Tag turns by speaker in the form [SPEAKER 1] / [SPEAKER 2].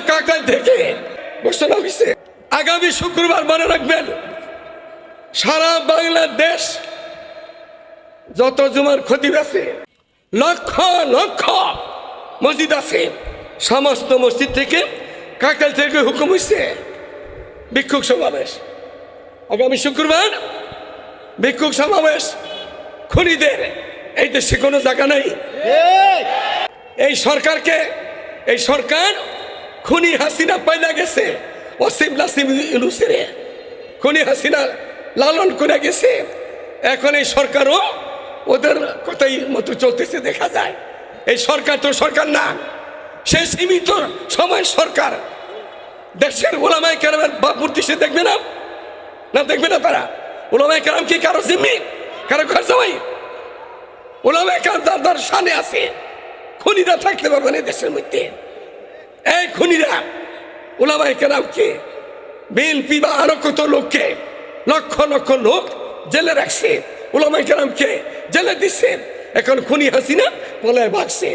[SPEAKER 1] কাকাই থেকে ঘোষণা হয়েছে। আগামী শুক্রবার মনে রাখবেন, সারা বাংলাদেশ যত জুমার খতিব আছে, লক্ষ লক্ষ মসজিদ আছে, সমস্ত মসজিদ থেকে কাকাল থেকে হুকুম হয়েছে ভিক্ষুক সমাবেশ। আগামী শুক্রবার ভিক্ষুক সমাবেশ। খুনিদের এই দেশে কোনো জায়গা নাই। এই সরকারকে, এই সরকার খুনি হাসিনা পাইলা গেছে, ওসিম নাসিম ইউনূসের খুনি হাসিনা লালন করে গেছে। এখন এই সরকারও ওদের কথাই মতো চলতেছে দেখা যায়। এই সরকার তো সরকার না, সে সীমিত সময়ের সরকার। দেশের ওলামায়ে কেরামের বাপমূর্তি সে দেখবে না, না দেখবে না তারা? ওলামায়ে কেরাম কি কারো জিম্মি, কারো ঘর জামাই? ওলামায়ে কেরাম তার শানে আছে। খুনিরা থাকতে পারবে না দেশের মধ্যে। এই খুনিরা ওলামায়ে কেরামকে, বিএনপি বা আরো কত লোককে, লক্ষ লক্ষ লোক জেলে রাখছে, ওলামায়ে কেরামকে জেলে দিচ্ছে। এখন খুনি হাসিনা পলায় ভাগছে।